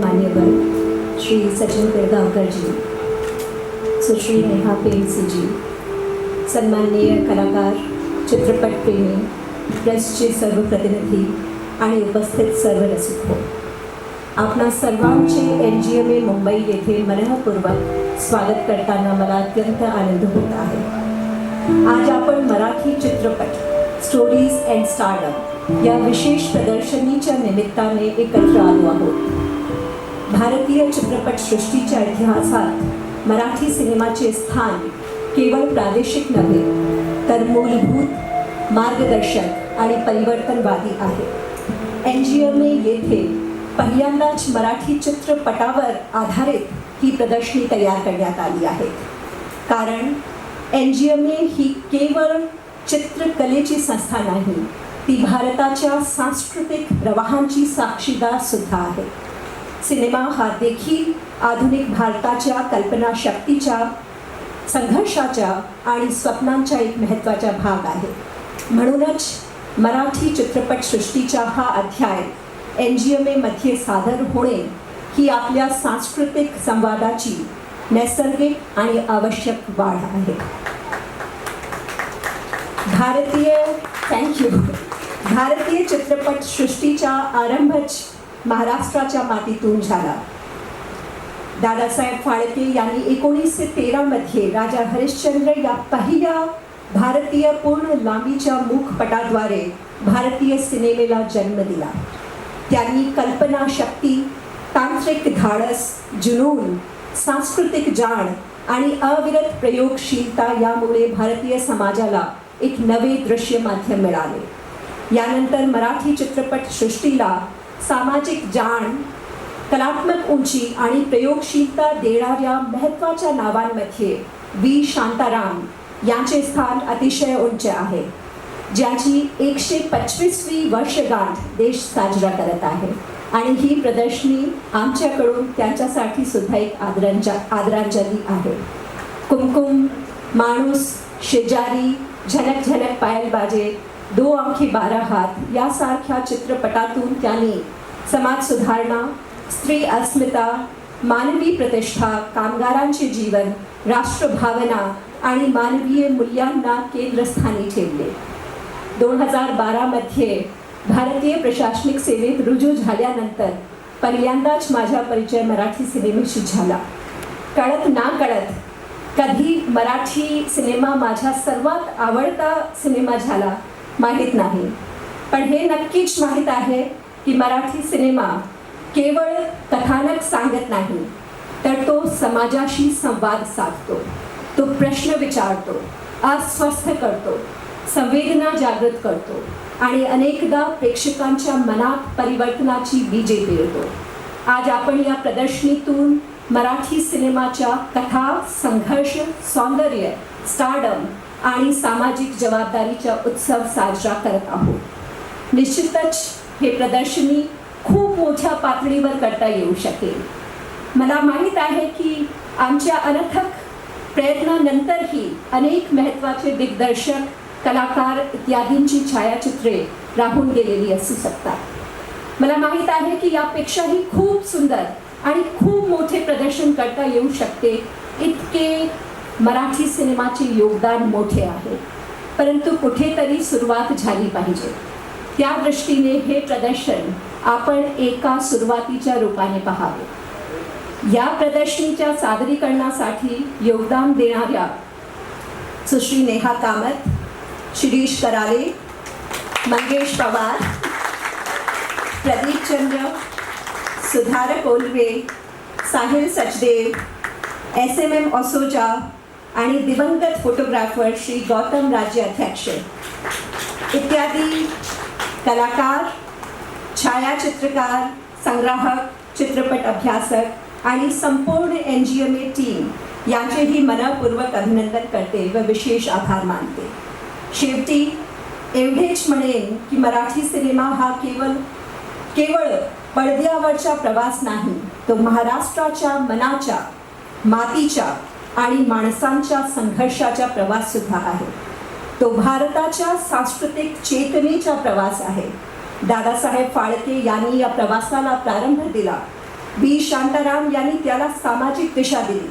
मान्यवर श्री सचिन पिळगावकर जी, सुश्री नेहा पेंडसे जी, सन्माननीय कलाकार, चित्रपट प्रेमी, प्रेसचे सर्व प्रतिनिधी आणि उपस्थित सर्व रसिक हो, आपणा सर्वांचे NGMA मुंबई येथे मनःपूर्वक स्वागत करताना मला अत्यंत आनंद होत आहे. आज आपण मराठी चित्रपट स्टोरीज अँड स्टारडम या विशेष प्रदर्शनीच्या निमित्ताने एकत्र आलो आहोत. भारतीय चित्रपटसृष्टीच्या इतिहासात मराठी सिनेमाचे स्थान केवळ प्रादेशिक नव्हे तर मूलभूत, मार्गदर्शक आणि परिवर्तनवादी आहे. NGMA येथे पहिल्यांदाच मराठी चित्रपटावर आधारित ही प्रदर्शनी तयार करण्यात आली आहे. कारण NGMA ही केवळ चित्रकलेची संस्था नाही, ती भारताच्या सांस्कृतिक प्रवाहांची साक्षीदार सुद्धा आहे. सिनेमा हा देखील आधुनिक भारताच्या कल्पनाशक्तीच्या, संघर्षाच्या आणि स्वप्नांचा एक महत्त्वाचा भाग आहे. म्हणूनच मराठी चित्रपटसृष्टीचा हा अध्याय NGMA मध्ये सादर होणे ही आपल्या सांस्कृतिक संवादाची नैसर्गिक आणि आवश्यक वाढ आहे. भारतीय चित्रपटसृष्टीचा आरंभच महाराष्ट्राच्या मातीतून झाला. दादासाहेब फाळके यांनी 1913 मध्ये राजा हरिश्चंद्र या पहिल्या भारतीय पूर्ण लांबीच्या मूकपटाद्वारे भारतीय सिनेमेला जन्म दिला. त्यांनी कल्पनाशक्ती, तांत्रिक धाडस, जुनून, सांस्कृतिक जाण आणि अविरत प्रयोगशीलता यामुळे भारतीय समाजाला एक नवे दृश्य माध्यम मिळाले. यानंतर मराठी चित्रपटसृष्टीला सामाजिक जाण, कलात्मक उंची आणि प्रयोगशीलता देणाऱ्या महत्त्वाच्या नावांमध्ये V. शांताराम यांचे स्थान अतिशय उंच आहे, ज्याची 125वी वर्षगांठ देश साजरा करत आहे. आणि ही प्रदर्शनी आमच्याकडून त्यांच्यासाठी सुद्धा एक आदरांजली आहे. कुमकुम, माणूस, शेजारी, झनक झनक पायल बाजे, 2 अंकी 12 हात यासारख्या चित्रपटातून त्यांनी समाज सुधारणा, स्त्री अस्मिता, मानवी प्रतिष्ठा, कामगारांचे जीवन, राष्ट्रभावना आणि मानवीय मूल्यांना केंद्रस्थानी ठेवले. 2012 मध्ये भारतीय प्रशासनिक सेवेत रुजू झाल्यानंतर पहिल्यांदाच माझा परिचय मराठी सिनेमेशी झाला. कळत ना कळत कधी मराठी सिनेमा माझा सर्वात आवडता सिनेमा झाला माहीत नाही, पण हे नक्कीच माहीत आहे की मराठी सिनेमा केवळ कथानक सांगत नाही, तर तो समाजाशी संवाद साधतो, तो प्रश्न विचारतो, अस्वस्थ करतो, संवेदना जागृत करतो आणि अनेकदा प्रेक्षकांच्या मनात परिवर्तनाची बीजे पेरतो. आज आपण या प्रदर्शनीतून मराठी सिनेमाच्या कथा, संघर्ष, सौंदर्य, स्टारडम आणि सामाजिक जबाबदारीचा उत्सव साजरा करत आहोत. निश्चितच हे प्रदर्शनी खूप मोठ्या पातळीवर करता येऊ शकेल. मला माहीत आहे की आमच्या अनथक प्रयत्नानंतरही अनेक महत्त्वाचे दिग्दर्शक, कलाकार इत्यादींची छायाचित्रे राहून गेलेली असू शकतात. मला माहीत आहे की यापेक्षाही खूप सुंदर आणि खूप मोठे प्रदर्शन करता येऊ शकते, इतके मराठी सिनेमाचे योगदान मोठे आहे. परंतु कुठेतरी सुरुवात झाली पाहिजे. त्या दृष्टीने हे प्रदर्शन आपण एका सुरुवातीच्या रूपाने पाहावे. या प्रदर्शनीच्या सादरीकरणासाठी योगदान देणाऱ्या सुश्री नेहा कामत, शिरीष कराले, मंगेश पवार, प्रदीप चंद्र, सुधारक ओलवे, साहिल सचदेव, SMM ओसोजा आणि दिवंगत फोटोग्राफर श्री गौतम राज्य अध्यक्ष इत्यादी कलाकार, छायाचित्रकार, संग्राहक, चित्रपट अभ्यासक आणि संपूर्ण NGMA टीम यांचेही मनःपूर्वक अभिनंदन करते व विशेष आभार मानते. शेवटी एवढेच म्हणेन की मराठी सिनेमा हा केवळ पडद्यावरचा प्रवास नाही, तो महाराष्ट्राच्या मनाच्या, मातीच्या आणि माणसांच्या संघर्षाचा प्रवास सुद्धा आहे. तो भारताच्या सांस्कृतिक चेतनेचा प्रवास आहे. दादासाहेब फाळके यांनी या प्रवासाला प्रारंभ दिला. बी शांताराम यांनी त्याला सामाजिक दिशा दिली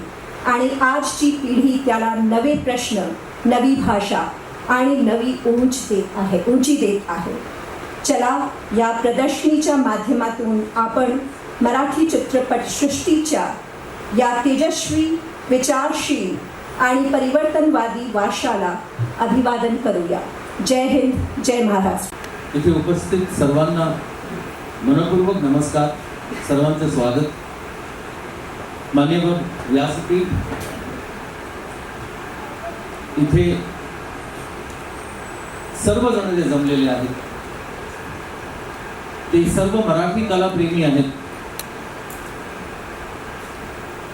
आणि आजची पिढी त्याला नवे प्रश्न, नवी भाषा आणि नवी उंची देत आहे. चला, या प्रदर्शनीच्या माध्यमातून आपण मराठी चित्रपटसृष्टीच्या या तेजस्वी, विचारशील आणि परिवर्तनवादी वारशाला अभिवादन करूया. जय हिंद, जय महाराष्ट्र. इथे उपस्थित सर्वांना मनपूर्वक नमस्कार. सर्वांचं स्वागत. मान्यवर व्यासपीठ, इथे सर्वजण जे जमलेले आहेत ते सर्व मराठी कलाप्रेमी आहेत.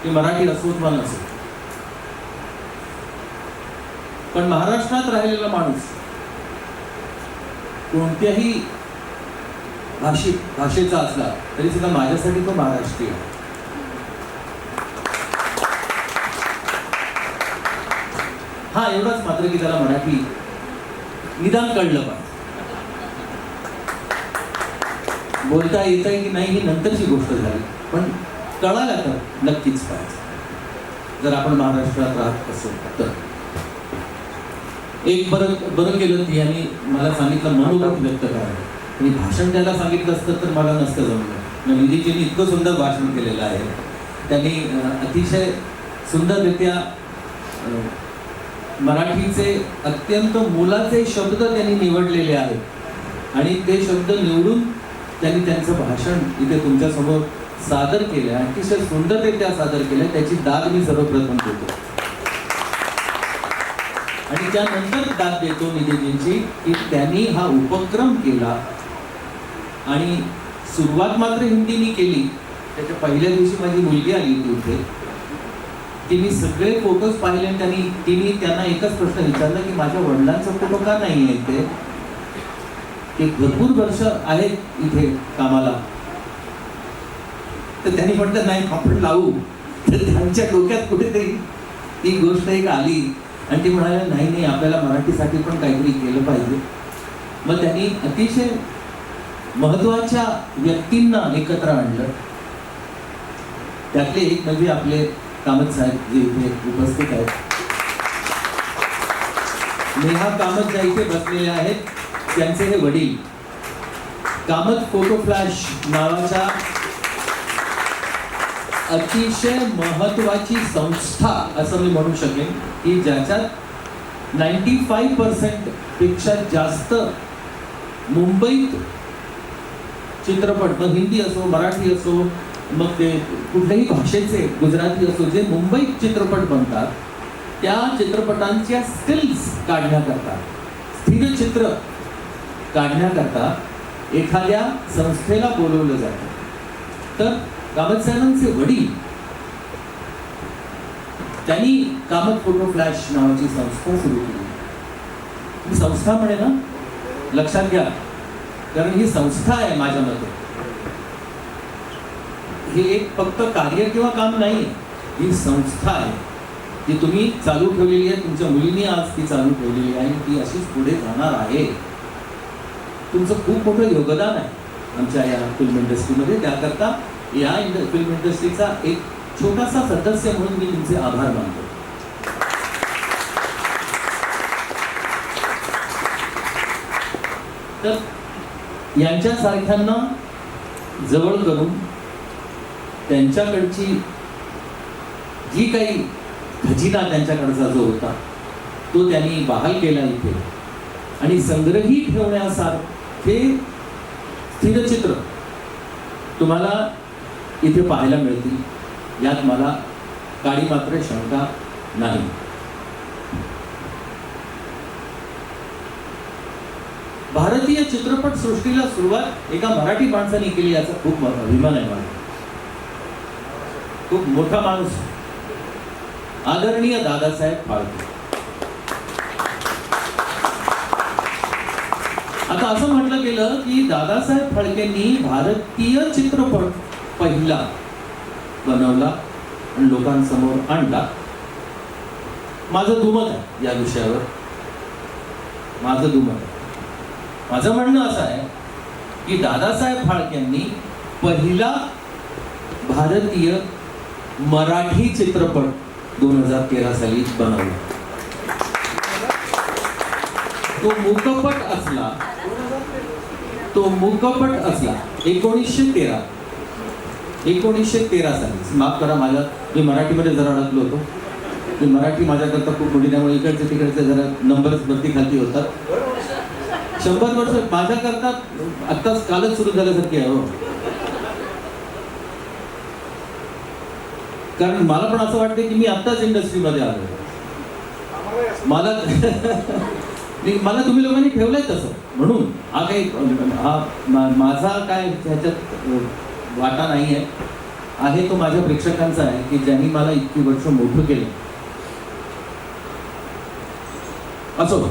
ते मराठी असोत वा नसोत, पण महाराष्ट्रात राहिलेला माणूस कोणत्याही भाषेचा असला तरी सुद्धा माझ्यासाठी तो महाराष्ट्रीय. हा एवढाच मात्र की त्याला मराठी निदान कळलं पाहिजे. बोलता येतंय की नाही ही नंतरची गोष्ट झाली, पण कळायला तर नक्कीच पाहिजे. जर आपण महाराष्ट्रात राहत असो तर. एक बरं केलं यांनी मला सांगितलं मनोगत व्यक्त करायला, आणि भाषण द्यायला सांगितलं असतं तर मला नसतं जमलं. निधीजींनी इतकं सुंदर भाषण केलेलं आहे. त्यांनी अतिशय सुंदररित्या मराठीचे अत्यंत मोलाचे शब्द त्यांनी निवडलेले आहेत आणि ते शब्द निवडून त्यांनी त्यांचं भाषण इथे तुमच्यासमोर सादर केलं. अतिशय सुंदररित्या सादर केलं. त्याची दाद मी सर्वप्रथम देतो आणि त्यानंतर दाद देतो निधीजींची की त्यांनी हा उपक्रम केला आणि सुरुवात मात्र हिंदीनी केली. त्याच्या पहिल्या दिवशी माझी मुलगी आली होती इथे. तिने सगळे फोटोज पाहिले आणि तिने त्यांना एकच प्रश्न विचारला की माझ्या वडिलांचा फोटो का नाही आहे. ते भरपूर वर्ष आहेत इथे कामाला. तर त्यांनी म्हटलं नाही आपण लावू. तर त्यांच्या डोक्यात कुठेतरी ती गोष्ट एक आली आणि ती म्हणाले नाही नाही आपल्याला मराठीसाठी पण काहीतरी केलं पाहिजे. मग त्यांनी अतिशय महत्वाच्या व्यक्तींना एकत्र आणलं. त्यातले एक म्हणजे आपले कामत साहेब जे इथे उपस्थित आहेत. नेहा कामत ज्या इथे बसलेले आहेत त्यांचे हे वडील. कामत फोटो फ्लॅश नावाच्या अतिशय महत्वाची संस्था असं मी म्हणू शकेन की ज्याच्यात 95% पेक्षा जास्त मुंबईत चित्रपट, मग हिंदी असो मराठी असो मग ते कुठल्याही भाषेचे, गुजराती असो, जे मुंबईत चित्रपट बनतात त्या चित्रपटांच्या स्टिल्स काढण्याकरता, स्थिरचित्र काढण्याकरता एखाद्या संस्थेला बोलवलं जातं. तर कामत साहेबांचे वडील त्यांनी कामत फोटो फ्लॅश नावाची संस्था सुरू केली. ही संस्था म्हणे ना, लक्षात घ्या, कारण ही संस्था आहे माझ्या मते. हे एक फक्त कार्य किंवा काम नाही, ही संस्था आहे ती तुम्ही चालू ठेवलेली आहे. तुमच्या मुलीने आज ती चालू ठेवलेली आहे, ती अशीच पुढे जाणार आहे. तुमचं खूप मोठं योगदान आहे आमच्या या फिल्म इंडस्ट्रीमध्ये. त्याकरता या फिल्म इंडस्ट्रीचा एक छोटासा सदस्य म्हणून मी तुमचे आभार मानतो. तर यांच्यासारख्यांना जवळ करून त्यांच्याकडची जी काही खजिना त्यांच्याकडचा जो होता तो त्यांनी बहाल केला इथे आणि संग्रही ठेवण्यासारखे स्थिरचित्र तुम्हाला इथे पाहायला मिळतील. यात मला काळी मात्र शंका नाही. भारतीय चित्रपट सृष्टीला सुरुवात एका मराठी माणसाने केली याचा खूप अभिमान आहे मला. खूप मोठा माणूस, आदरणीय दादासाहेब फाळके. आता असं म्हटलं गेलं की दादासाहेब फाळकेंनी भारतीय चित्रपट पहिला बनवला आणि लोकांसमोर आणला. माझं दुमत आहे या विषयावर. माझं म्हणणं असं आहे की दादासाहेब फाळकेंनी पहिला भारतीय मराठी चित्रपट 2013 साली बनवला. तो मूकपट असला 1913 साली. माफ करा, मी मराठीमध्ये जरा अडकलो होतो. मी मराठी माझ्याकरता खूप मोठी, त्यामुळे इकडचे तिकडचे जरा नंबर्स वरती खालती होतात. 100 वर्ष माझ्याकरता आत्ताच कालच सुरू झाल्यासारखी आहे हो. कारण मला पण असं वाटतं की मी आत्ताच इंडस्ट्रीमध्ये आलो. मला तुम्ही लोकांनी ठेवलंय तसं, म्हणून माझा काय ह्याच्यात वाटा नाही आहे तो माझ्या प्रेक्षकांचा आहे की ज्यांनी मला इतकी वर्ष मोठं केलं. असो,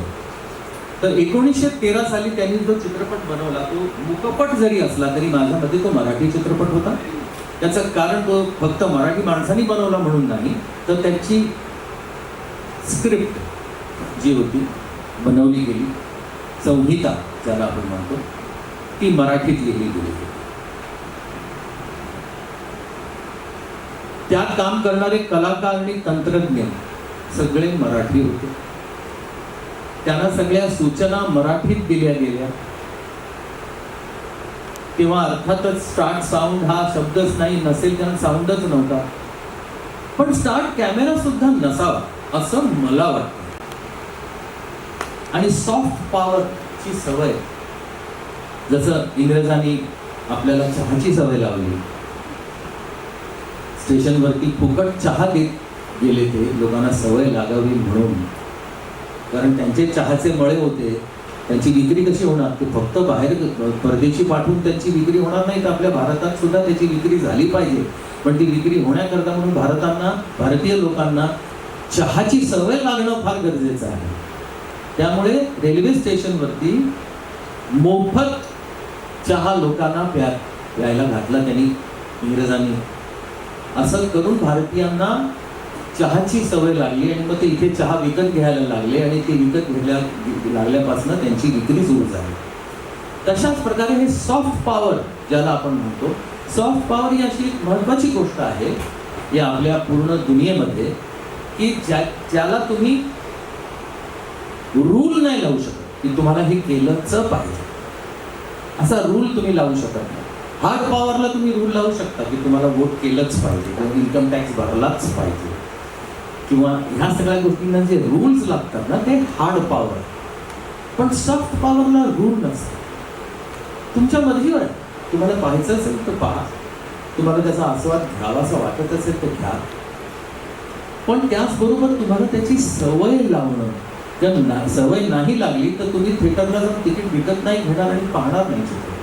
तर 1913 साली त्यांनी जो चित्रपट बनवला तो मूकपट जरी असला तरी माझ्या मते तो मराठी चित्रपट होता. त्याचं कारण तो फक्त मराठी माणसांनी बनवला म्हणून नाही, तर त्याची स्क्रिप्ट जी होती बनवली गेली, संहिता ज्याला आपण म्हणतो, ती मराठीत लिहिली गेली. त्यात काम करणारे कलाकार आणि तंत्रज्ञ सगळे मराठी होते. त्यांना सगळ्या सूचना मराठीत दिल्या गेल्या. तेव्हा अर्थातच स्टार्ट साऊंड हा शब्दच नाही, नसेल कारण साऊंडच नव्हता. पण स्टार्ट कॅमेरा सुद्धा नसावा असं मला वाटतं. आणि सॉफ्ट पॉवरची सवय, जसं इंग्रजांनी आपल्याला चहाची सवय लावली, स्टेशनवरती फुकट चहा देत गेले ते लोकांना सवय लागावी म्हणून. कारण त्यांचे चहाचे मळे होते, त्यांची विक्री कशी होणार? ते फक्त बाहेर परदेशी पाठवून त्यांची विक्री होणार नाही, तर आपल्या भारतात सुद्धा त्याची विक्री झाली पाहिजे. पण ती विक्री होण्याकरता म्हणून भारतीय लोकांना चहाची सवय लागणं फार गरजेचं आहे. त्यामुळे रेल्वे स्टेशनवरती मोफत चहा लोकांना प्यायला घातला त्यांनी, इंग्रजांनी. असं करून भारतीयांना चहाची सवय लागली आणि मग ते इथे चहा विकत घ्यायला लागले आणि ते विकत लागल्यापासून त्यांची विक्री सुरू झाली. तशाच प्रकारे हे सॉफ्ट पॉवर ज्याला आपण म्हणतो, सॉफ्ट पॉवर ही अशी एक महत्वाची गोष्ट आहे या आपल्या पूर्ण दुनियेमध्ये की ज्याला तुम्ही रूल नाही लावू शकत की तुम्हाला हे केलंच पाहिजे. असा रूल तुम्ही लावू शकत नाही. हार्ड पॉवरला तुम्ही रूल लावू शकता की तुम्हाला वोट केलंच पाहिजे किंवा इन्कम टॅक्स भरलाच पाहिजे किंवा ह्या सगळ्या गोष्टींना जे रूल्स लागतात ना ते हार्ड पॉवर. पण सॉफ्ट पॉवरला रूल नसतात. तुमच्या मर्जीवर आहे. तुम्हाला पाहायचं असेल तर पहा, तुम्हाला त्याचा आस्वाद घ्यावासा वाटत असेल तर घ्या. पण त्याचबरोबर तुम्हाला त्याची सवय लावणं, जर सवय नाही लागली तर तुम्ही थिएटरला जाऊन तिकीट विकत नाही घेणार आणि पाहणार नाही चित्रपट.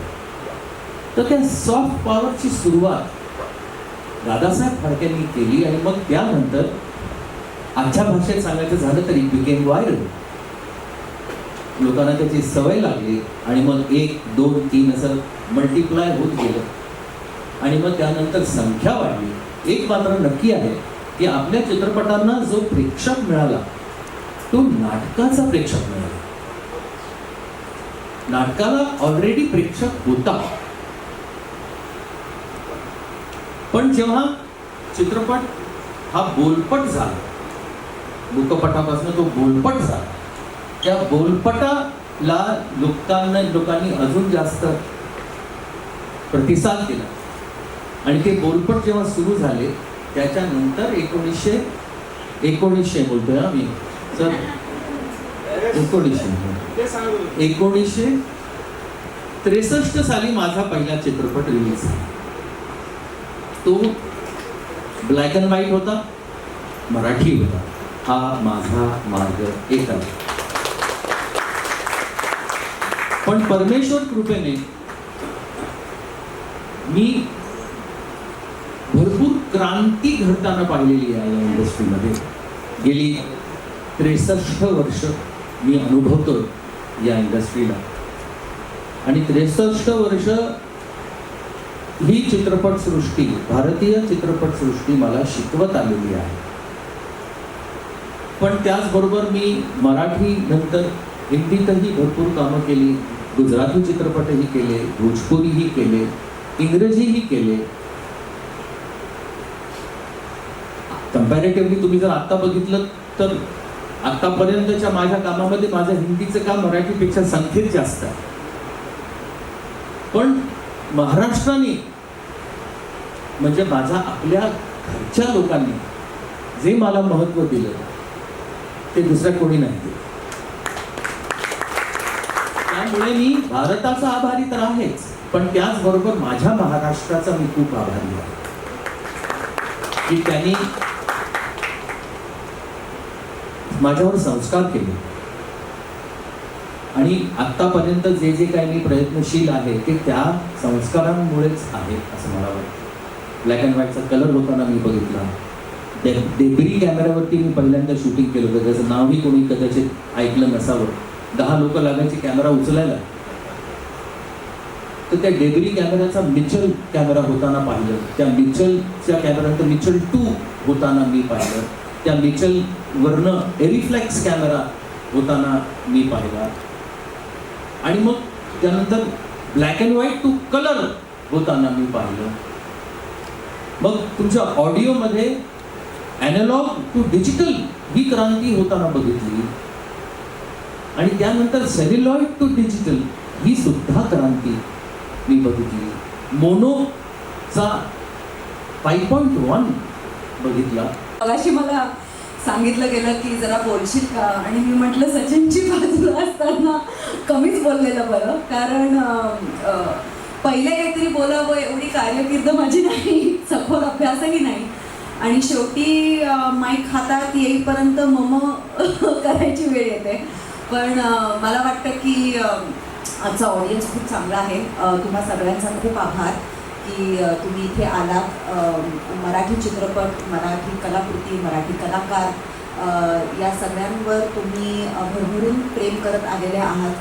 तर त्या सॉफ्ट पॉवरची सुरुवात दादासाहेब फाळकेंनी केली आणि मग त्यानंतर आजच्या भाषेत सांगायचं झालं तरी बिकेम व्हायरल. लोकांना त्याची सवय लागली आणि मग 1, 2, 3 असं मल्टिप्लाय होत गेलं आणि मग त्यानंतर संख्या वाढली. एक मात्र नक्की आहे की आपल्या चित्रपटांना जो प्रेक्षक मिळाला तो नाटकाचा प्रेक्षक मिळाला. नाटकाला ऑलरेडी प्रेक्षक होता, पण जेव्हा चित्रपट हा बोलपट झाला, मूकपटापासून तो बोलपट झाला, त्या बोलपटाला लोकांनी अजून जास्त प्रतिसाद दिला आणि ते बोलपट जेव्हा सुरू झाले त्याच्यानंतर 1900 बोलतोय ना मी सर, 1963 साली माझा पहिला चित्रपट रिलीज झाला. तो ब्लॅक अँड व्हाईट होता, मराठी होता. हा माझा मार्ग एकच. पण परमेश्वर कृपेने मी भरपूर क्रांती घडताना पाहिलेली आहे या इंडस्ट्रीमध्ये. गेली 63 वर्ष मी अनुभवतो या इंडस्ट्रीला आणि 63 वर्ष ही चित्रपटसृष्टी, भारतीय चित्रपटसृष्टी मला शिकवत आलेली आहे. पण त्याचबरोबर मी मराठी नंतर हिंदीतही भरपूर कामं केली, गुजराती चित्रपटही केले, भोजपुरीही केले, इंग्रजीही केले. कम्पॅरेटिव्हली तुम्ही जर आत्ता बघितलं तर आत्तापर्यंतच्या माझ्या कामामध्ये माझं हिंदीचं काम मराठीपेक्षा संख्येत जास्त आहे. पण महाराष्ट्राने म्हणजे माझा आपल्या घरच्या लोकांनी जे मला महत्त्व दिलं ते दुसऱ्या कोणी नाही दिलं. त्यामुळे मी भारताचा आभारी तर आहेच, पण त्याचबरोबर माझ्या महाराष्ट्राचा मी खूप आभारी आहे की त्यांनी माझ्यावर संस्कार केले आणि आत्तापर्यंत जे जे काही मी प्रयत्नशील आहे ते त्या संस्कारांमुळेच आहे असं मला वाटतं. ब्लॅक अँड व्हाईटचा कलर होताना मी बघितला. डेब्री कॅमेऱ्यावरती मी पहिल्यांदा शूटिंग केलं होतं, त्याचं नावही कोणी कदाचित ऐकलं नसावं. 10 लोक लागायचे कॅमेरा उचलायला. तर त्या डेब्री कॅमेऱ्याचा मिचल कॅमेरा होताना पाहिलं, त्या मिचलच्या कॅमेऱ्यानंतर मिचल 2 होताना मी पाहिलं, त्या मिचल वरनं एरिफ्लेक्स कॅमेरा होताना मी पाहिला आणि मग त्यानंतर black and white to colour होताना मी पाहिलं. मग तुमच्या ऑडिओमध्ये ॲनालॉग टू डिजिटल ही क्रांती होताना बघितली आणि त्यानंतर सेल्युलॉइड टू डिजिटल ही सुद्धा क्रांती मी बघितली. मोनोचा 5.1 बघितला. मगाशी मला सांगितलं गेलं की जरा बोलशील का, आणि मी म्हटलं सचिनची बाजूला असताना कमीच बोललेलं बरं, कारण पहिले काहीतरी बोलावं एवढी कारकीर्द माझी नाही, सखोल अभ्यासही नाही, आणि शेवटी माईक हातात येईपर्यंत मम करायची वेळ येते. पण मला वाटतं की आजचा ऑडियन्स खूप चांगला आहे. तुम्हा सगळ्यांचा खूप आभार की तुम्ही इथे आलात. मराठी चित्रपट, मराठी कलाकृती, मराठी कलाकार या सगळ्यांवर तुम्ही भरभरून प्रेम करत आलेले आहात.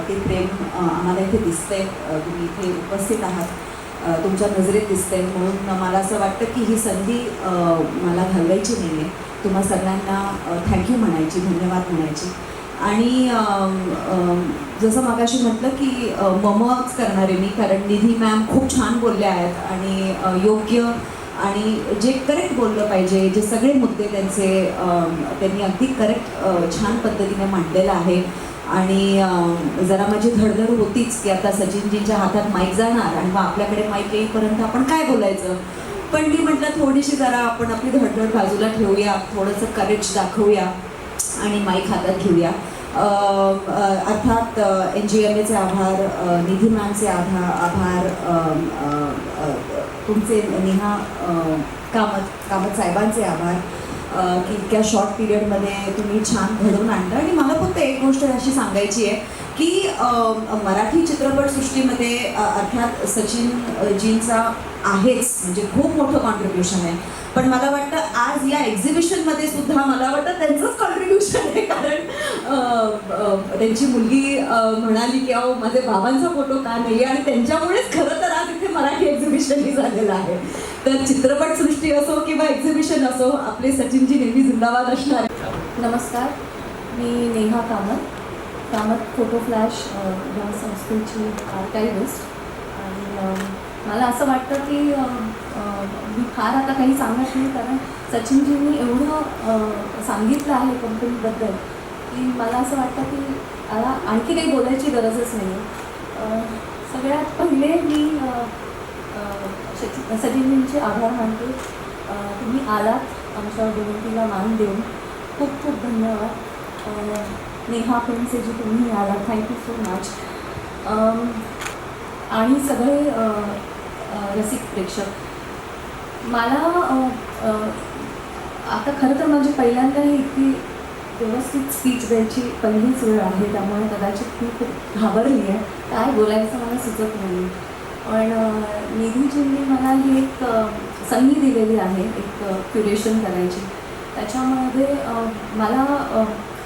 ते प्रेम आम्हाला इथे दिसतंय. तुम्ही इथे उपस्थित आहात, तुमच्या नजरेत दिसतंय. म्हणून मला असं वाटतं की ही संधी मला घालवायची नाही आहे. तुम्हा सगळ्यांना थँक्यू म्हणायची, धन्यवाद म्हणायची. आणि जसं मगाशी म्हटलं की ममच करणार आहे मी, कारण निधी मॅम खूप छान बोलल्या आहेत आणि योग्य आणि जे करेक्ट बोललं पाहिजे, जे सगळे मुद्दे त्यांनी अगदी करेक्ट छान पद्धतीने मांडलेलं आहे. आणि जरा माझी धडधड होतीच की आता सचिनजींच्या हातात माईक जाणार आणि मग आपल्याकडे माईक येईपर्यंत आपण काय बोलायचं. पण मी म्हटलं थोडीशी जरा आपण आपली धडधड बाजूला ठेवूया, थोडंसं करेज दाखवूया आणि माईक हातात घेऊया. अर्थात NGMAचे आभार, निधी मॅमचे आभार, तुमचे नेहा कामत साहेबांचे आभार की इतक्या शॉर्ट पिरियडमध्ये तुम्ही छान घडवून आणलं. आणि मला फक्त एक गोष्ट अशी सांगायची आहे की मराठी चित्रपटसृष्टीमध्ये अर्थात सचिनजींचा आहेच, म्हणजे खूप मोठं कॉन्ट्रीब्युशन आहे. पण मला वाटतं आज या एक्झिबिशनमध्ये सुद्धा मला वाटतं त्यांचंच कॉन्ट्रीब्युशन आहे, कारण त्यांची मुलगी म्हणाली की अहो माझे बाबांचा फोटो का नाही, आणि त्यांच्यामुळेच खरं तर आज इथे मराठी एक्झिबिशनही झालेलं आहे. तर चित्रपटसृष्टी असो किंवा एक्झिबिशन असो, आपले सचिनजी नेहमी जिंदाबाद असणार आहे. नमस्कार, मी नेहा कामत फोटो फ्लॅश या संस्थेची आर्कायव्हिस्ट. आणि मला असं वाटतं की मी फार आता काही सांगत नाही, कारण सचिनजींनी एवढं सांगितलं आहे कंपनीबद्दल की मला असं वाटतं की मला आणखी काही बोलायची गरजच नाही. सगळ्यात पहिले मी सचिनजींचे आभार मानते. तुम्ही आलात, आमच्या विनंतीला मान देऊन खूप खूप धन्यवाद. नेहा फिल्मचे जी तुम्ही आलात, थँक्यू सो मच. आणि सगळे रसिक प्रेक्षक, मला आता खरं तर माझी पहिल्यांदा ही इतकी व्यवस्थित स्पीच द्यायची पहिलीच वेळ आहे, त्यामुळे कदाचित मी खूप घाबरली आहे, काय बोलायचं मला सुचत नाही. पण निधीजींनी मला ही एक संधी दिलेली आहे, एक क्युरेशन करायची. त्याच्यामध्ये मला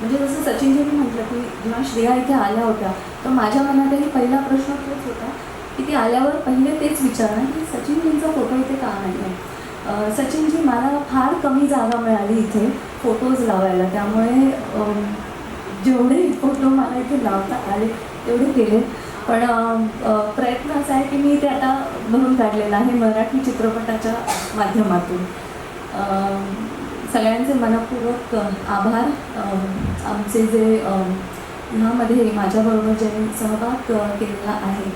म्हणजे जसं सचिनजींनी म्हटलं की जेव्हा श्रेया इथे आल्या होत्या तर माझ्या मनातही पहिला प्रश्न तोच होता की ती आल्यावर पहिले तेच विचारणार की सचिनजींचा फोटो इथे का नाही आहे. सचिनजी, मला फार कमी जागा मिळाली इथे फोटोज लावायला, त्यामुळे जेवढे फोटो मला इथे लावता आले तेवढे केले. पण प्रयत्न असा आहे की मी ते आता भरून काढलेलं आहे मराठी चित्रपटाच्या माध्यमातून. सगळ्यांचे मनपूर्वक आभार. आमचे जे ह्यामध्ये माझ्याबरोबर ज्यांनी सहभाग केलेला आहे,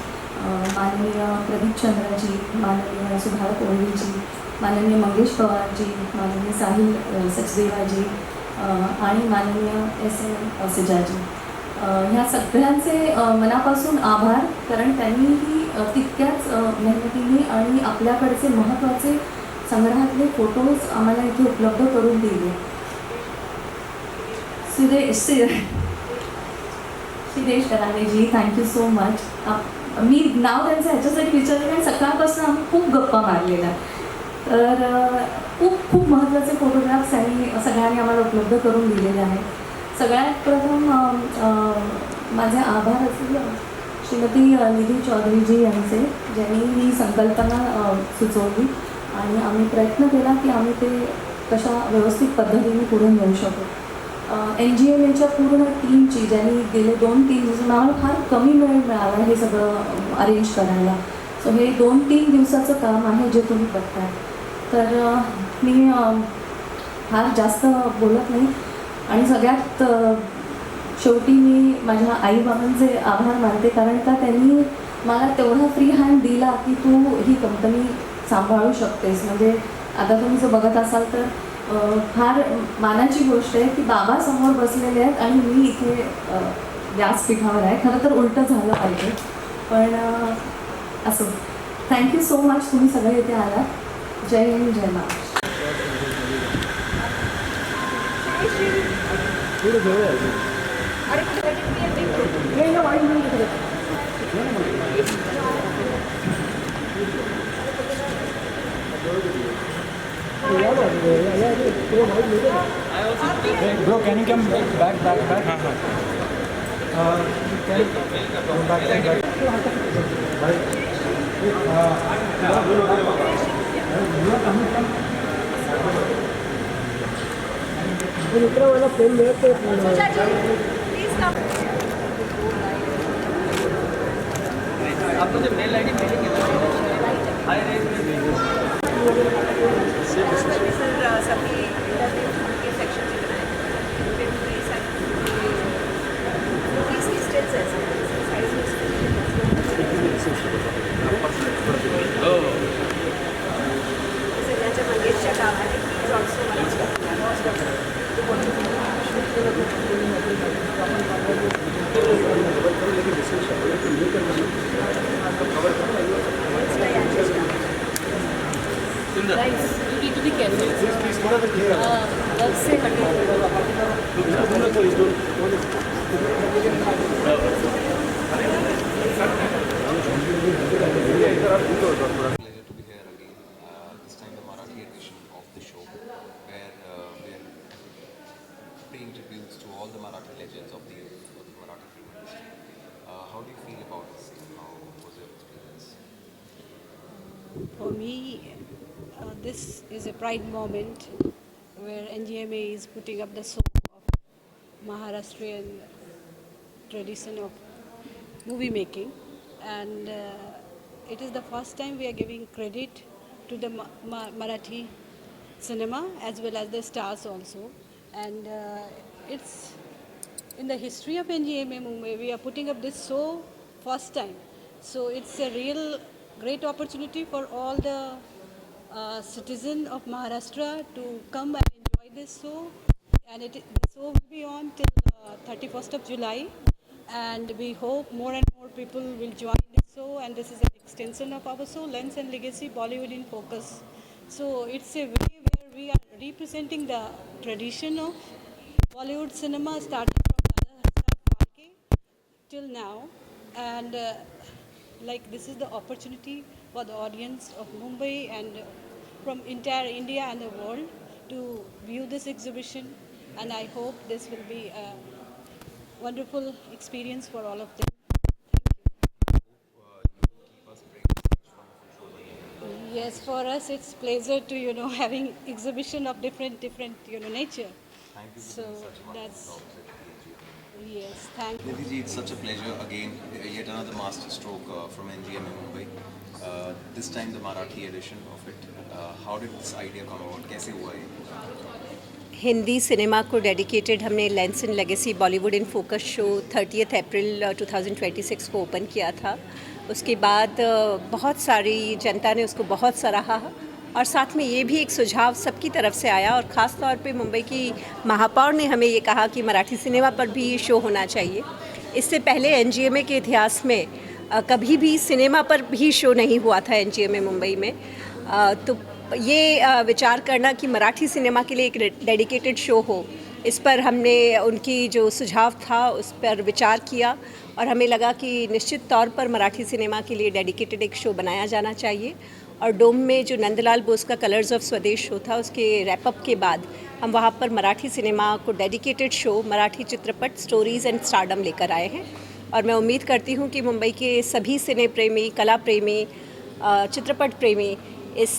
माननीय प्रदीप चंद्रजी, माननीय सुधारक ओळवीजी, माननीय मंगेश पवारजी, माननीय साहिल सचदेवाजी आणि माननीय SM सिजाजी, ह्या सगळ्यांचे मनापासून आभार. कारण त्यांनीही तितक्याच मेहनतीने आणि आपल्याकडचे महत्त्वाचे संग्रहातले फोटोज आम्हाला इथे उपलब्ध करून दिले. शिदेश करालेजी, थँक्यू सो मच. मी नाव त्यांचं ह्याच्यासाठी विचारलं कारण सकाळपासून आम्ही खूप गप्पा मारलेल्या. तर खूप खूप महत्त्वाचे फोटोग्राफ्स त्यांनी सगळ्यांनी आम्हाला उपलब्ध करून दिलेले आहेत. सगळ्यात प्रथम माझे आभार असतील श्रीमती निधी चौधरीजी यांचे, ज्यांनी ही संकल्पना सुचवली आणि आम्ही प्रयत्न केला की आम्ही ते कशा व्यवस्थित पद्धतीने पुढे नेऊ शकू. NGMAच्या पूर्ण टीमची, ज्यांनी गेले 2-3 दिवस, मला फार कमी वेळ मिळाला हे सगळं अरेंज करायला. सो हे 2-3 दिवसाचं काम आहे जे तुम्ही बघताय. तर मी फार जास्त बोलत नाही आणि सगळ्यात शेवटी मी माझ्या आईबाबांचे आभार मानते, कारण का त्यांनी मला तेवढा फ्री हँड दिला की तू ही कंपनी सांभाळू शकतेस. म्हणजे आता तुम्ही जर बघत असाल तर फार मानाची गोष्ट आहे की बाबा समोर बसलेले आहेत आणि मी इथे व्यासपीठावर आहे. खरं तर उलटं झालं पाहिजे, पण असो. थँक्यू सो मच, तुम्ही सगळे इथे आलात. जय हिंद, जय Maharashtra. Bro, can you come back? Can you come back? आपको जब मेल आईडी मिलेगी हाय Pleasure to be here again. This time the Marathi edition of the show, where we're paying tributes to all the Marathi legends of the Marathi film industry. How do you feel about this? How was your experience? For me, this is a pride moment where NGMA is putting up the soul of Maharashtrian tradition of movie making, and it is the first time we are giving credit to the Marathi cinema as well as the stars also, and it's in the history of NGMA Mumbai we are putting up this show first time. So it's a real great opportunity for all the citizens of Maharashtra to come and enjoy this show, and the show will be on till 31st of July, and we hope more and more people will join this show, and this is an extension of our show, Lens and Legacy Bollywood in Focus. So it's a way where we are representing the tradition of Bollywood cinema starting from Dada Phalke till now, and like this is the opportunity for the audience of Mumbai and from entire India and the world to view this exhibition, and I hope this will be a wonderful experience for all of them. Yes, for us it's pleasure to having exhibition of different nature. Thank you for So doing such a wonderful that's job at the AGM. Yes, thank you. Nidhi ji, it's such a pleasure again, yet another master stroke from NGM in Mumbai. This time the Marathi edition of it. How did this idea come about? कैसे हुआ ये? Hindi cinema को dedicated हमने lens in legacy Bollywood in focus show 30 अप्रैल 2026 को open KIA था। उसके बाद बहुत सारी जनता ने उसको बहुत सराहा और साथ में ये भी एक सुझाव सबकी तरफ से आया और ख़ास तौर पे मुंबई की महापौर ने हमें ये कहा कि मराठी सिनेमा पर भी ये शो होना चाहिए। इससे पहले एनजीएमए के इतिहास में कभी भी सिनेमा पर भी शो नहीं हुआ था एनजीएमए मुंबई में। तो ये विचार करना कि मराठी सिनेमा के लिए एक डेडिकेटेड शो हो, इस पर हमने उनकी जो सुझाव था उस पर विचार किया और हमें लगा कि निश्चित तौर पर मराठी सिनेमा के लिए डेडिकेटेड एक शो बनाया जाना चाहिए। और डोम में जो नंदलाल बोस का कलर्स ऑफ स्वदेश शो था उसके रैपअप के बाद हम वहाँ पर मराठी सिनेमा को डेडिकेटेड शो मराठी चित्रपट स्टोरीज़ एंड स्टारडम लेकर आए हैं। और मैं उम्मीद करती हूँ कि मुंबई के सभी सिने प्रेमी, कला प्रेमी, चित्रपट प्रेमी इस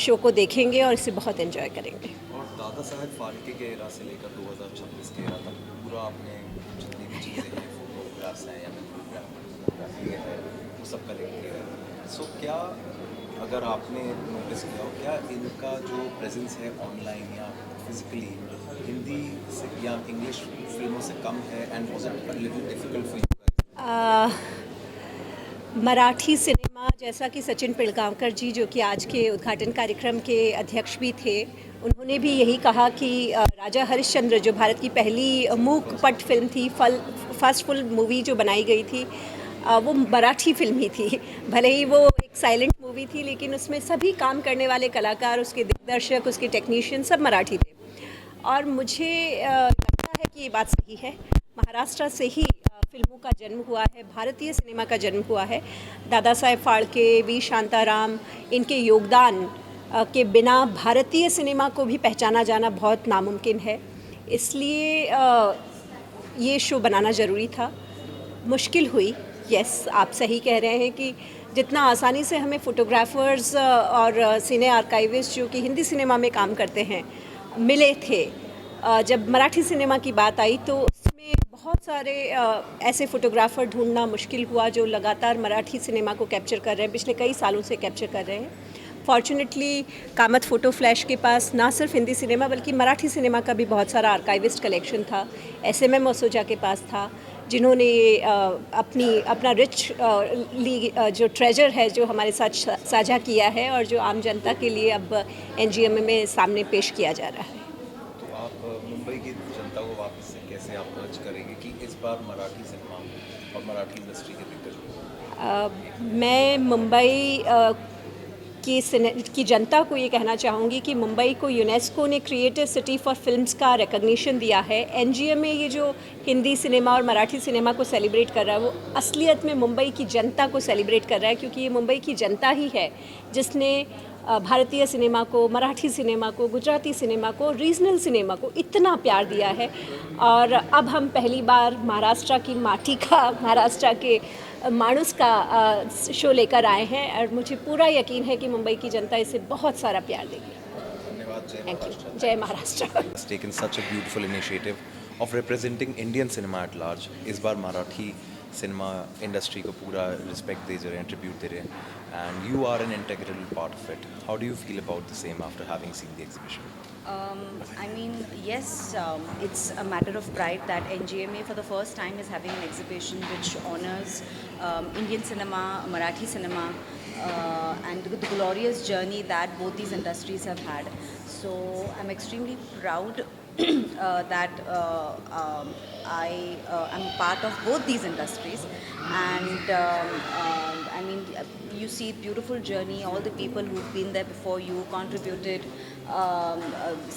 शो को देखेंगे और इसे बहुत एंजॉय करेंगे। और दादा साहब फाल्के के एरा से लेकर 2026 के एरा तक पूरा आपने जितनी भी चीज़ें हैं, फोटोग्राफ्स हैं या फोटोग्राफी है, वो सब कलेक्ट किया है। सो क्या अगर आपने नोटिस किया हो, क्या इनका जो प्रेजेंस है ऑनलाइन या फिजिकली हिंदी से या इंग्लिश फिल्मों से कम है, एंड वाज it a little difficult for you? Marathi cinema, जैसा कि सचिन पिलगांवकर जी जो कि आज के उद्घाटन कार्यक्रम के अध्यक्ष भी थे, उन्होंने भी यही कहा कि राजा हरिश्चंद्र जो भारत की पहली मूक पट फिल्म थी, फर्स्ट फुल मूवी जो बनाई गई थी, वो मराठी फिल्म ही थी। भले ही वो एक साइलेंट मूवी थी लेकिन उसमें सभी काम करने वाले कलाकार, उसके दिग्दर्शक, उसके टेक्नीशियन सब मराठी थे। और मुझे लगता है कि ये बात सही है। महाराष्ट्र से ही फिल्मों का जन्म हुआ है, भारतीय सिनेमा का जन्म हुआ है। दादा साहेब फाल्के, वी शांताराम, इनके योगदान के बिना भारतीय सिनेमा को भी पहचाना जाना बहुत नामुमकिन है। इसलिए ये शो बनाना ज़रूरी था। मुश्किल हुई, यस, आप सही कह रहे हैं कि जितना आसानी से हमें फ़ोटोग्राफ़र्स और सिने आर्काइविस्ट जो कि हिंदी सिनेमा में काम करते हैं मिले थे, जब मराठी सिनेमा की बात आई तो उसमें बहुत सारे ऐसे फ़ोटोग्राफ़र ढूंढना मुश्किल हुआ जो लगातार मराठी सिनेमा को कैप्चर कर रहे हैं, पिछले कई सालों से कैप्चर कर रहे हैं। फॉर्चुनेटली कामत फ़ोटो फ्लैश के पास ना सिर्फ हिंदी सिनेमा बल्कि मराठी सिनेमा का भी बहुत सारा आर्काइविस्ट कलेक्शन था। SMM ओसोजा के पास था, जिन्होंने अपना रिच जो ट्रेजर है जो हमारे साथ साझा किया है और जो आम जनता के लिए अब NGMA में सामने पेश किया जा रहा है। तो आप मुंबई की जनता को वापस से कैसे अप्रोच करेंगे कि इस बार मराठी सिनेमा और मराठी इंडस्ट्री के दिग्गज? मैं मुंबई की जनता को ये कहना चाहूँगी कि मुंबई को यूनेस्को ने क्रिएटिव सिटी फॉर फिल्म्स का रिकग्निशन दिया है। NGMA ये जो हिंदी सिनेमा और मराठी सिनेमा को सेलिब्रेट कर रहा है वो असलियत में मुंबई की जनता को सेलिब्रेट कर रहा है, क्योंकि ये मुंबई की जनता ही है जिसने भारतीय सिनेमा को, मराठी सिनेमा को, गुजराती सिनेमा को, रीजनल सिनेमा को इतना प्यार दिया है। और अब हम पहली बार महाराष्ट्र की माटी का, महाराष्ट्र के मानुस का शो लेकर आए हैं और मुझे पूरा यकीन है कि मुंबई की जनता इसे बहुत सारा प्यार देगी। धन्यवाद। जय थैंक महाराष्ट्र। यू। जय Maharashtra. has taken such a beautiful initiative of representing Indian cinema at large. Is bar Marathi cinema industry को पूरा रिस्पेक्ट दे रहे हैं, ट्रिब्यूट दे रहे हैं, and you are an integral part of it. How do you feel about the same after having seen the exhibition? I mean, yes, it's a matter of pride that NGMA for the first time is having an exhibition which honors Indian cinema, Marathi cinema, and the glorious journey that both these industries have had. So I'm extremely proud that I am part of both these industries, and I mean, you see beautiful journey, all the people who've been there before you contributed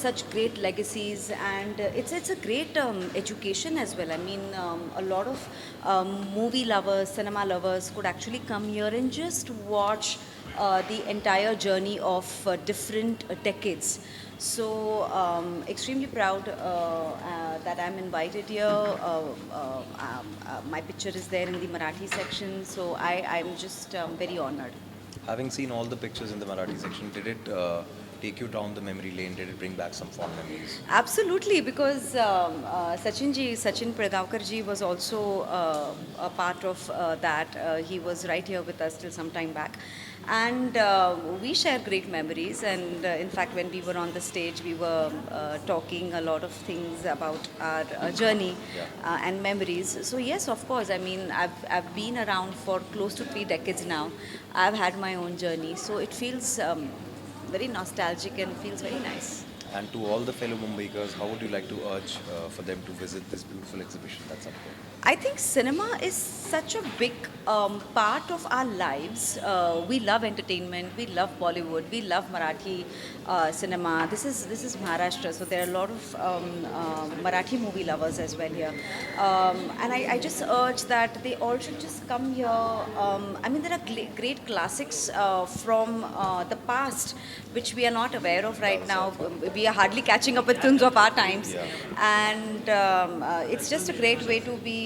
such great legacies, and it's a great education as well. I mean, a lot of movie lovers, cinema lovers could actually come here and just watch the entire journey of different decades. So extremely proud that I'm invited here. My picture is there in the Marathi section, so I'm just very honored. Having seen all the pictures in the Marathi section, did it take you down the memory lane? Did it bring back some fond memories? Absolutely, because Sachin Pradavkar ji was also a part of that. He was right here with us till some time back. And we share great memories. And in fact, when we were on the stage, we were talking a lot of things about our journey and memories. So yes, of course. I mean, I've been around for close to 3 decades now. I've had my own journey. So it feels very nostalgic and feels very nice. And to all the fellow Mumbaikars, how would you like to urge for them to visit this beautiful exhibition that's up there? I think cinema is such a big part of our lives. We love entertainment. We love Bollywood. We love Marathi cinema. This is Maharashtra, so there are a lot of Marathi movie lovers as well here. And I just urge that they all should just come here. I mean, there are great classics from the past, which we are not aware of right now. We are hardly catching up with films of our times, and it's just a great way to be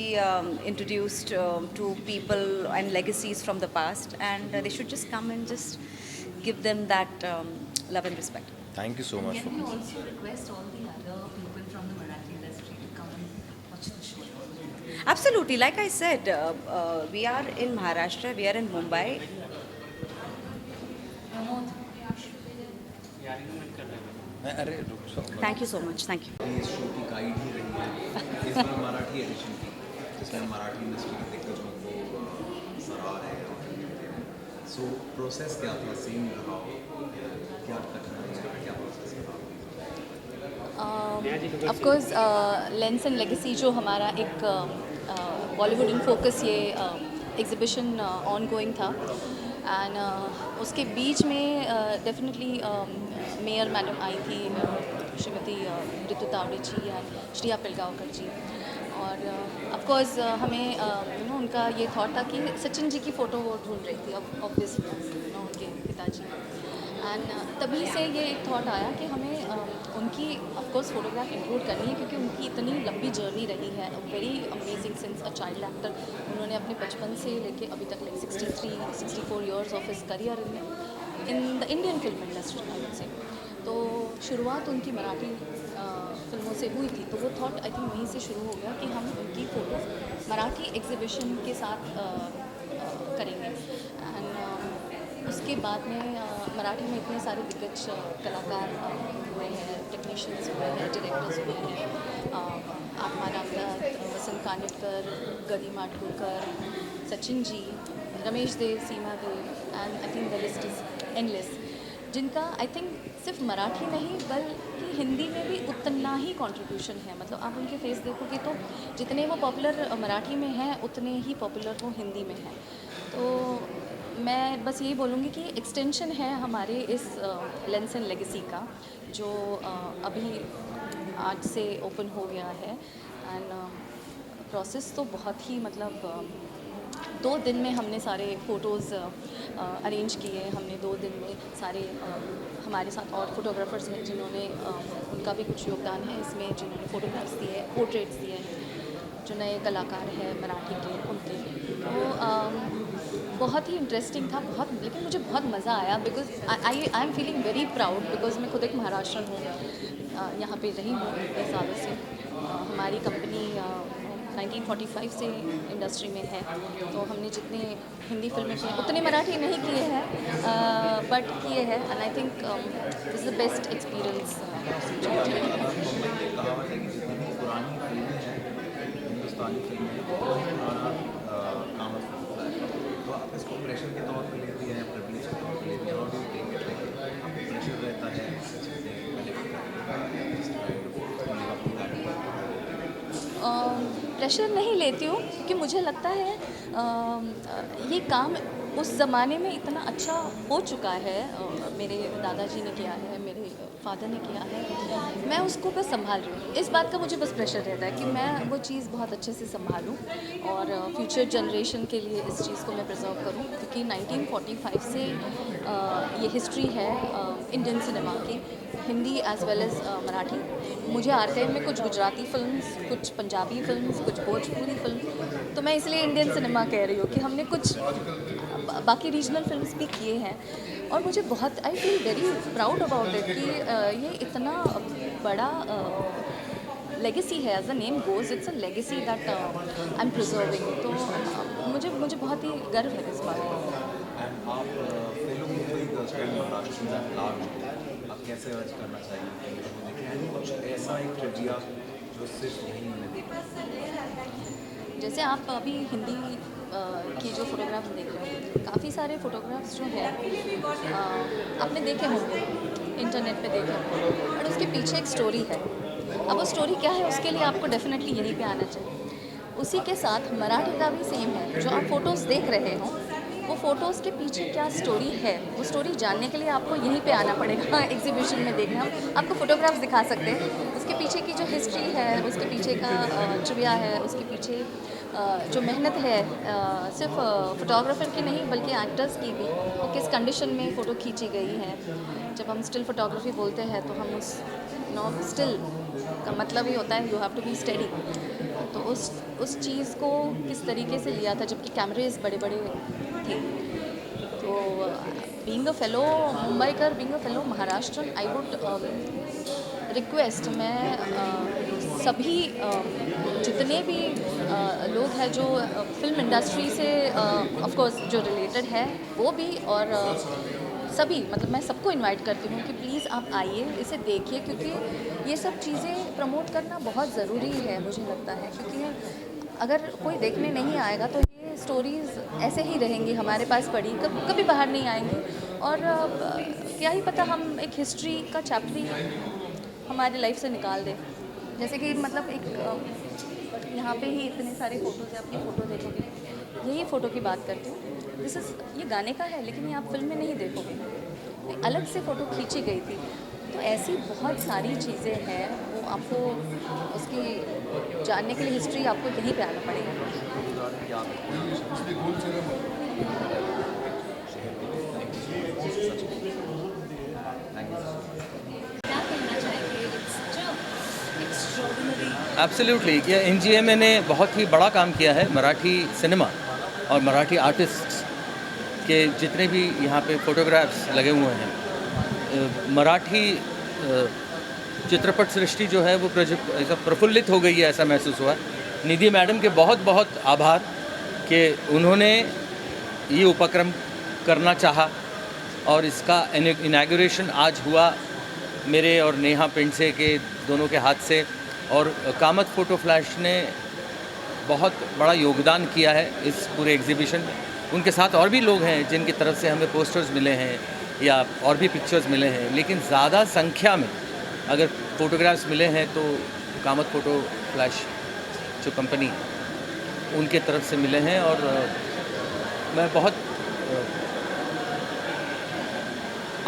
introduced to people and legacies from the past, and they should just come and just give them that love and respect. Thank you so much for Can we also request all the other people from the Marathi industry to come and watch the show? Absolutely. Like I said, we are in Maharashtra, we are in Mumbai. अरे रुक जाओ। Thank you so much. Thank you. Is show की guide ही रही है इस बार Marathi addition की, जिसमें Marathi industry के दिग्गजों को सराह रहे हैं। सो प्रोसेस क्या था, सेम रहा, क्या कठिनाई है, क्या प्रोसेस रहा? Of course lens end legacy जो हमारा एक बॉलीवुड इन फोकस ये एग्जीबिशन ऑन गोइंग था, एंड उसके बीच में डेफिनेटली मेयर मैडम आई थी, श्रीमती ऋतु तावड़े जी एंड श्रेया पिलगांवकर जी, और ऑफ कोर्स हमें उनका ये थॉट था कि सचिन जी की फ़ोटो वो ढूंढ रही थी, ऑब्वियसली उनके पिताजी, एंड तभी से ये एक थॉट आया कि हमें उनकी ऑफ कोर्स फोटोग्राफ इंक्लूड करनी है, क्योंकि उनकी इतनी लंबी जर्नी रही है, very amazing since a child actor. उन्होंने अपने बचपन से लेके अभी तक like 63-64 years of his career in the Indian film industry I would say. तो शुरुआत उनकी मराठी फिल्मों से हुई थी, तो वो थॉट आई थिंक वहीं से शुरू हो गया कि हम उनकी फ़ोटो मराठी एग्जीबिशन के साथ करेंगे। एंड उसके बाद में मराठी में इतने सारे दिग्गज कलाकार हुए हैं, टेक्नीशियंस हुए हैं, डायरेक्टर्स हुए हैं, आत्मा Nagraj, Vasant Kanetkar, Gadi Madgulkar, Sachin ji, Ramesh Deo, Seema Deo, and I think the list is endless, जिनका आई थिंक सिर्फ मराठी नहीं बल्कि हिंदी में भी उतना ही कंट्रीब्यूशन है। मतलब आप उनके फेस देखोगे तो जितने वो पॉपुलर मराठी में हैं उतने ही पॉपुलर वो हिंदी में हैं। तो मैं बस यही बोलूँगी कि एक्सटेंशन है हमारे इस लेंस एंड लेगेसी का, जो अभी आज से ओपन हो गया है, एंड प्रोसेस तो बहुत ही मतलब 2 दिन में हमने सारे फ़ोटोज़ अरेंज किए। हमने 2 दिन में सारे हमारे साथ और फोटोग्राफर्स हैं जिन्होंने उनका भी कुछ योगदान है इसमें, जिन्होंने फ़ोटोग्राफ्स दिए, पोर्ट्रेट्स दिए हैं, जो नए कलाकार हैं मराठी के उनके। तो बहुत ही इंटरेस्टिंग था, बहुत, लेकिन मुझे बहुत मज़ा आया, because I am feeling very proud, because मैं खुद एक महाराष्ट्रन हूँ, यहाँ पे रही हूँ कई सालों से। हमारी कंपनी 1945 से इंडस्ट्री में है, तो हमने जितने हिंदी फिल्में की उतने मराठी नहीं किए हैं, बट किए हैं, end I think this is the best experience. पुरानी फिल्में हैं, हिंदुस्तानी फिल्में हैं, पुराना काम है, तो आप इसको प्रेशर के तौर पे लेती हैं, प्रिविलेज के तौर पे लेती हैं, और भी टेक इट लाइक आपको प्रेशर रहता है प्रेशर नहीं लेती हूँ, क्योंकि मुझे लगता है ये काम उस ज़माने में इतना अच्छा हो चुका है, मेरे दादाजी ने किया है, मेरे फादर ने किया है, मैं उसको बस संभाल रही हूँ। इस बात का मुझे बस प्रेशर रहता है कि मैं वो चीज़ बहुत अच्छे से संभालूँ और फ्यूचर जनरेशन के लिए इस चीज़ को मैं प्रिजर्व करूँ, क्योंकि 1945 से ये हिस्ट्री है इंडियन सिनेमा की, हिंदी एज वेल एज़ मराठी। मुझे आर्काइव में कुछ गुजराती फिल्म्स, कुछ पंजाबी फिल्म्स, कुछ भोजपुरी फिल्म, तो मैं इसलिए इंडियन सिनेमा कह रही हूँ कि हमने कुछ बाकी रीजनल फिल्म्स भी किए हैं, और मुझे बहुत I feel very proud about it कि ये इतना बड़ा लेगेसी है, as the name goes it's a legacy that I am preserving. तो मुझे बहुत ही गर्व है इस बात पर। एंड आप fellow Mumbai girls and Maharashtra at large आप कैसे अर्ज करना चाहिए कुछ ऐसा एक ट्रिविया जो सिर्फ यहीं में देखा? जैसे आप अभी हिंदी की जो फोटोग्राफ्स देख रहे हैं, काफ़ी सारे फोटोग्राफ्स जो हैं आपने देखे होंगे, इंटरनेट पे देखे होंगे, बट उसके पीछे एक स्टोरी है। अब वो स्टोरी क्या है, उसके लिए आपको डेफिनेटली यहीं पे आना चाहिए। उसी के साथ मराठी का भी सेम है। जो आप फ़ोटोज़ देख रहे हो, वो फ़ोटोज़ के पीछे क्या स्टोरी है, वो स्टोरी जानने के लिए आपको यहीं पे आना पड़ेगा। एग्जीबिशन में देखना, हम आपको फ़ोटोग्राफ्स दिखा सकते हैं, उसके पीछे की जो हिस्ट्री है, उसके पीछे का ट्रिविया है, उसके पीछे जो मेहनत है, सिर्फ फोटोग्राफर की नहीं बल्कि एक्टर्स की भी, वो किस कंडीशन में फ़ोटो खींची गई है। जब हम स्टिल फोटोग्राफी बोलते हैं तो हम उस स्टिल का मतलब ही होता है you have to be steady. तो उस चीज़ को किस तरीके से लिया था, जबकि कैमरेज बड़े बड़े थे। तो being a fellow Mumbaikar, being a fellow Maharashtrian, I would request, मैं सभी जितने भी लोग हैं जो film industry say of course जो रिलेटेड है वो भी, और सभी, मतलब मैं सबको इनवाइट करती हूँ कि प्लीज़ आप आइए, इसे देखिए, क्योंकि ये सब चीज़ें प्रमोट करना बहुत ज़रूरी है मुझे लगता है। क्योंकि अगर कोई देखने नहीं आएगा तो ये स्टोरीज़ ऐसे ही रहेंगी हमारे पास पड़ी, कभी बाहर नहीं आएंगी, और क्या ही पता हम एक हिस्ट्री का चैप्टर ही हमारी लाइफ से निकाल दें। जैसे कि मतलब एक यहाँ पे ही इतने सारे फ़ोटोज़ हैं, अपनी फ़ोटो देखोगे, यही फ़ोटो की बात करती हूँ, ये गाने का है लेकिन ये आप फिल्म में नहीं देखोगे, अलग से फ़ोटो खींची गई थी। तो ऐसी बहुत सारी चीज़ें हैं, वो आपको उसकी जानने के लिए हिस्ट्री आपको यहीं पे आना पड़ेगा। एब्सोल्युटली, ये एनजीएमए ने बहुत ही बड़ा काम किया है मराठी सिनेमा और मराठी आर्टिस्ट्स के जितने भी यहाँ पे फोटोग्राफ्स लगे हुए हैं। मराठी चित्रपट सृष्टि जो है वो प्रफुल्लित हो गई है, ऐसा महसूस हुआ। निधि मैडम के बहुत बहुत आभार कि उन्होंने ये उपक्रम करना चाहा और इसका इनॉग्रेशन आज हुआ मेरे और नेहा पिंडसे के दोनों के हाथ से। और कामत फ़ोटो फ्लैश ने बहुत बड़ा योगदान किया है इस पूरे एग्जीबिशन में। उनके साथ और भी लोग हैं जिनकी तरफ से हमें पोस्टर्स मिले हैं या और भी पिक्चर्स मिले हैं, लेकिन ज़्यादा संख्या में अगर फ़ोटोग्राफ्स मिले हैं तो कामत फ़ोटो फ्लैश जो कंपनी उनके तरफ से मिले हैं। और मैं बहुत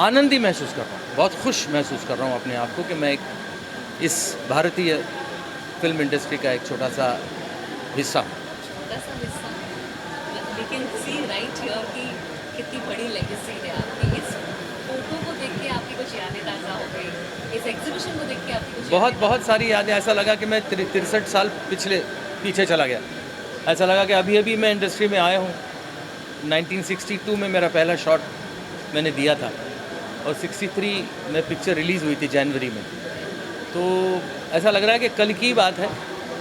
आनंदी महसूस कर रहा हूँ, बहुत खुश महसूस कर रहा हूँ अपने आप को कि मैं एक इस भारतीय फिल्म इंडस्ट्री का एक छोटा सा हिस्सा हूँ। छोटा सा हिस्सा, we can see right here कि कितनी बड़ी लेगेसी है आपकी। इस फोटो को देख के आपकी कुछ यादें ताज़ा हो गई, इस एग्जीबिशन को देख के आपकी कुछ बहुत सारी यादें। ऐसा लगा कि मैं 63 साल पीछे चला गया। ऐसा लगा कि अभी मैं इंडस्ट्री में आया हूँ। 1962 में मेरा पहला शॉट मैंने दिया था और 63 में पिक्चर रिलीज़ हुई थी जनवरी में। तो ऐसा लग रहा है कि कल की बात है।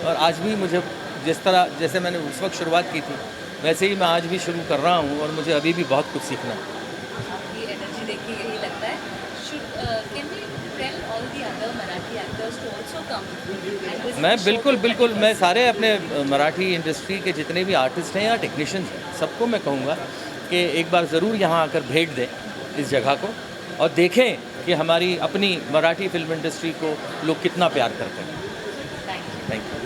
और आज भी मुझे जैसे मैंने उस वक्त शुरुआत की थी वैसे ही मैं आज भी शुरू कर रहा हूँ और मुझे अभी भी बहुत कुछ सीखना है। आपकी एनर्जी देख के यही लगता है। Can we tell all the other Marathi actors to also come? मैं बिल्कुल मैं सारे अपने मराठी इंडस्ट्री के जितने भी आर्टिस्ट हैं या टेक्नीशियंस हैं सबको मैं कहूँगा कि एक बार ज़रूर यहाँ आकर भेंट दें इस जगह को और देखें कि हमारी अपनी मराठी फिल्म इंडस्ट्री को लोग कितना प्यार करते हैं। Thank you. Thank you.